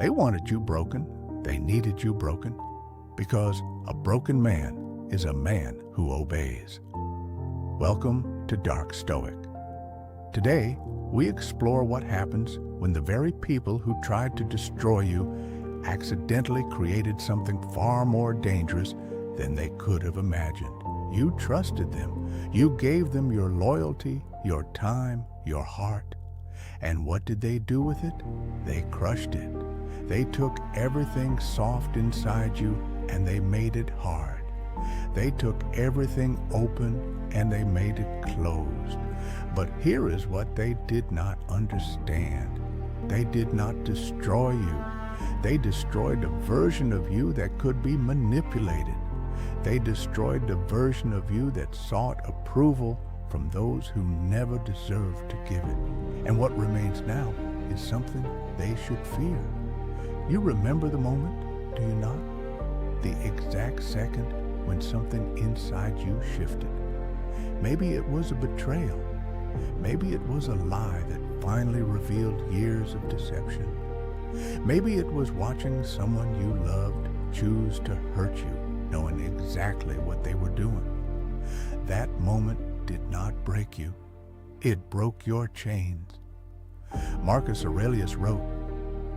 They wanted you broken. They needed you broken. Because a broken man is a man who obeys. Welcome to Dark Stoic. Today, we explore what happens when the very people who tried to destroy you accidentally created something far more dangerous than they could have imagined. You trusted them. You gave them your loyalty, your time, your heart. And what did they do with it? They crushed it. They took everything soft inside you and they made it hard. They took everything open and they made it closed. But here is what they did not understand. They did not destroy you. They destroyed a version of you that could be manipulated. They destroyed the version of you that sought approval from those who never deserved to give it. And what remains now is something they should fear. You remember the moment, do you not? The exact second when something inside you shifted. Maybe it was a betrayal. Maybe it was a lie that finally revealed years of deception. Maybe it was watching someone you loved choose to hurt you, knowing exactly what they were doing. That moment did not break you. It broke your chains. Marcus Aurelius wrote,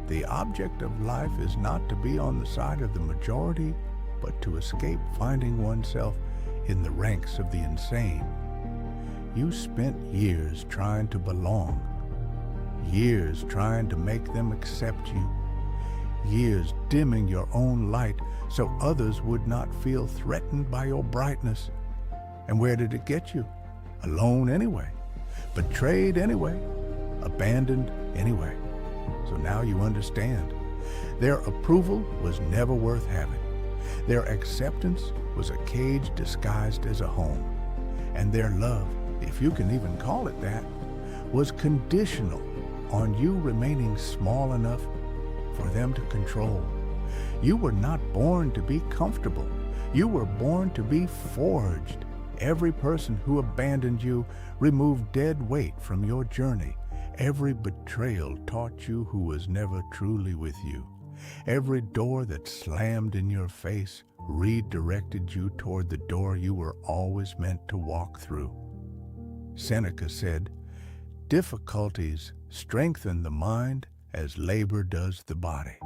"The object of life is not to be on the side of the majority, but to escape finding oneself in the ranks of the insane." You spent years trying to belong, years trying to make them accept you, years dimming your own light so others would not feel threatened by your brightness. And where did it get you? Alone anyway, betrayed anyway, abandoned anyway. So now you understand. Their approval was never worth having. Their acceptance was a cage disguised as a home. And their love, if you can even call it that, was conditional on you remaining small enough for them to control. You were not born to be comfortable. You were born to be forged. Every person who abandoned you removed dead weight from your journey. Every betrayal taught you who was never truly with you. Every door that slammed in your face redirected you toward the door you were always meant to walk through. Seneca said, "Difficulties strengthen the mind as labor does the body."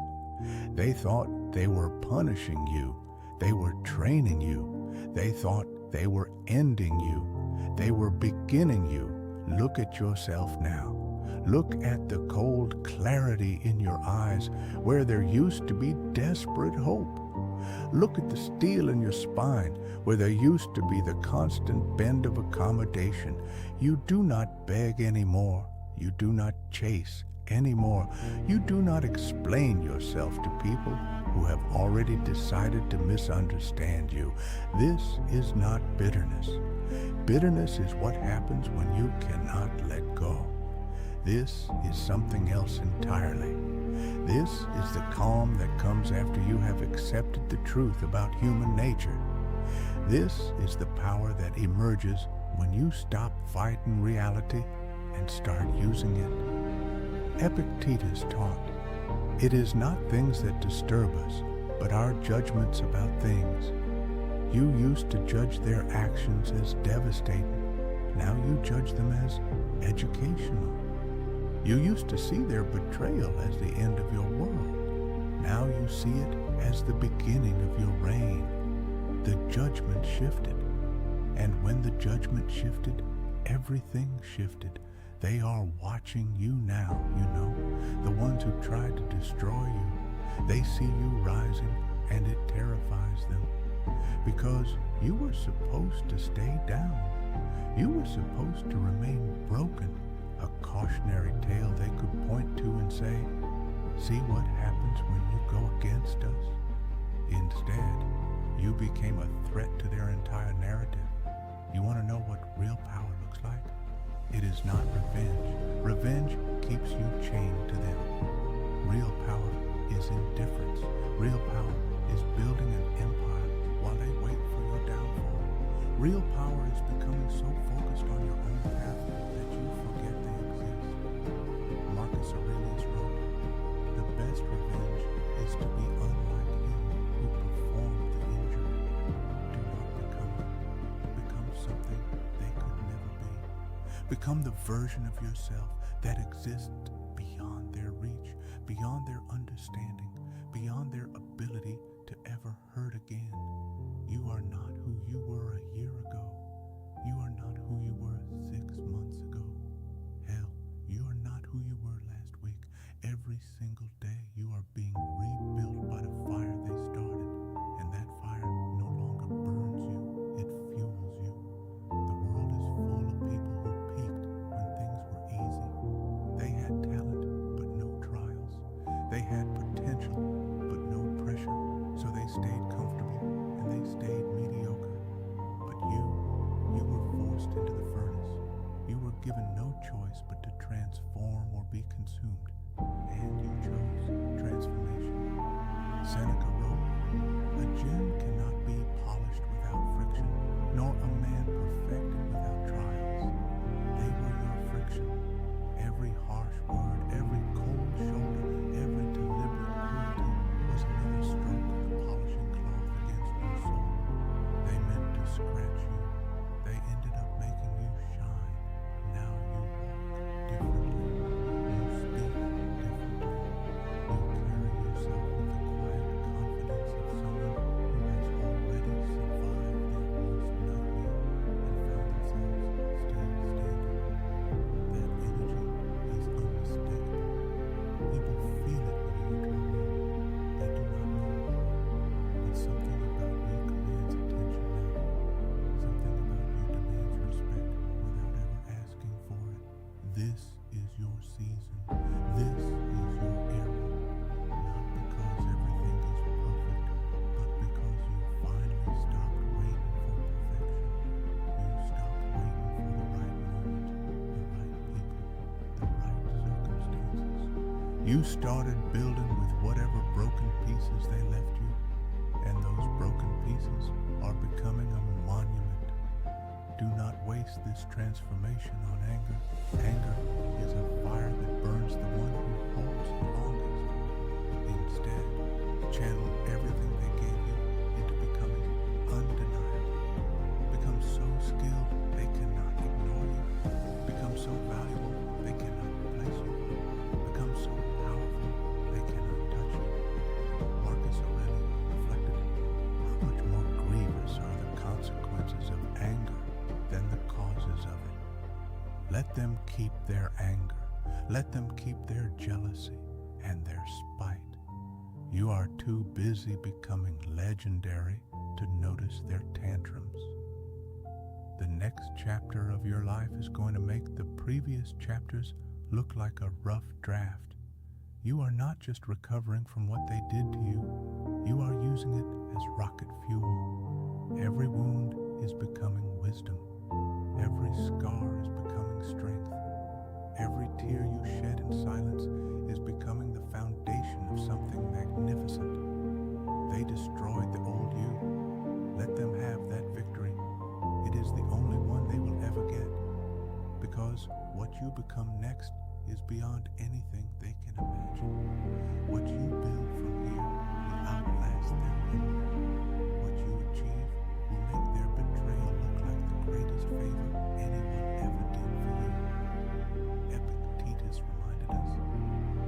They thought they were punishing you. They were training you. They thought they were ending you. They were beginning you. Look at yourself now. Look at the cold clarity in your eyes where there used to be desperate hope. Look at the steel in your spine where there used to be the constant bend of accommodation. You do not beg anymore. You do not chase anymore. You do not explain yourself to people who have already decided to misunderstand you. This is not bitterness. Bitterness is what happens when you cannot let go. This is something else entirely. This is the calm that comes after you have accepted the truth about human nature. This is the power that emerges when you stop fighting reality and start using it. Epictetus taught, "It is not things that disturb us, but our judgments about things." You used to judge their actions as devastating. Now you judge them as educational. You used to see their betrayal as the end of your world. Now you see it as the beginning of your reign. The judgment shifted. And when the judgment shifted, everything shifted. They are watching you now, you know, the ones who tried to destroy you. They see you rising and it terrifies them. Because you were supposed to stay down. You were supposed to remain broken. A cautionary tale they could point to and say, "See what happens when you go against us." Instead, you became a threat to their entire narrative. You want to know what real power looks like? It is not revenge. Revenge keeps you chained to them. Real power is indifference. Real power is building an empire while they wait for your downfall. Real power is becoming so focused on your own path that you forget they exist. Marcus Aurelius wrote, "The best revenge Become the version of yourself that exists beyond their reach, beyond their understanding, beyond their ability to ever hurt again. You are not who you were a year ago. You are not who you were 6 months ago. Hell, you are not who you were last week. Every single day you are being rebuilt by the fire they started, and that fire no longer burns you, it fuels you. The world is full of people who peaked when things were easy. They had talent, but no trials. They had potential, but no pressure, so they stayed comfortable and they stayed mediocre. But you were forced into the furnace. You were given no choice but to transform or be consumed, and you chose transformation. Seneca wrote, "A gem cannot be polished without friction, nor a man perfected without trials." They were your friction. Every harsh word, every cold shoulder, every deliberate cruelty was another stroke of the polishing cloth against your soul. They meant to scratch you. They ended up making you shine. Now you walk differently. You speak differently. You carry yourself with the quiet confidence of someone who has already survived their worst nightmare and found themselves still standing. That energy is unmistakable. People feel it when you enter a room. They do not know why, but something about you commands attention now. Something about you demands respect without ever asking for it. This is your season. This is your era. Not because everything is perfect, but because you finally stopped waiting for perfection. You stopped waiting for the right moment, the right people, the right circumstances. You started building with whatever broken pieces they left you, and those broken pieces are becoming a monument. Do not waste this transformation on anger. Anger is a fire that burns the one who holds the longest. Instead, channel everything they gave you into becoming undeniable. Become so skilled they cannot ignore you. Become so valuable they cannot replace you. Become so powerful they cannot touch you. Marcus Aurelius reflected, how much more grievous are the consequences of anger than the causes of it. Let them keep their anger. Let them keep their jealousy and their spite. You are too busy becoming legendary to notice their tantrums. The next chapter of your life is going to make the previous chapters look like a rough draft. You are not just recovering from what they did to you, you are using it as rocket fuel. Every wound is becoming wisdom. Every scar is becoming strength. Every tear you shed in silence is becoming the foundation of something magnificent. They destroyed the old you. Let them have that victory. It is the only one they will ever get, because what you become next is beyond anything they can imagine. What you build from here will outlast their memory. What you achieve will make their betrayal look like the greatest favor anyone ever did for you. Epictetus reminded us,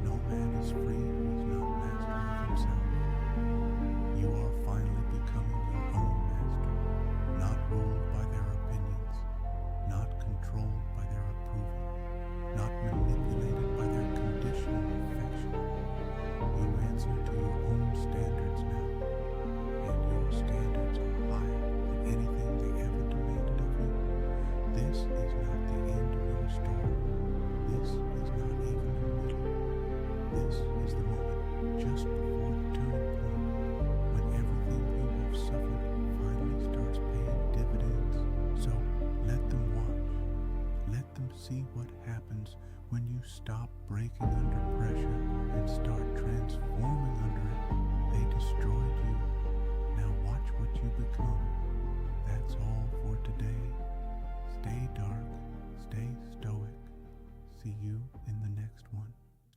no man is free who is not master of himself. You are finally becoming your own master, not ruled by their opinions, not controlled by their approval, not manipulated by their conditional affection. You answer to your own standards now, and your standards are higher than anything they ever demanded of you. This is not the end of your story. This is not even the middle. This is the moment just before the turning point, when everything you have suffered finally starts paying dividends. So let them watch. Let them see what happens when you stop breaking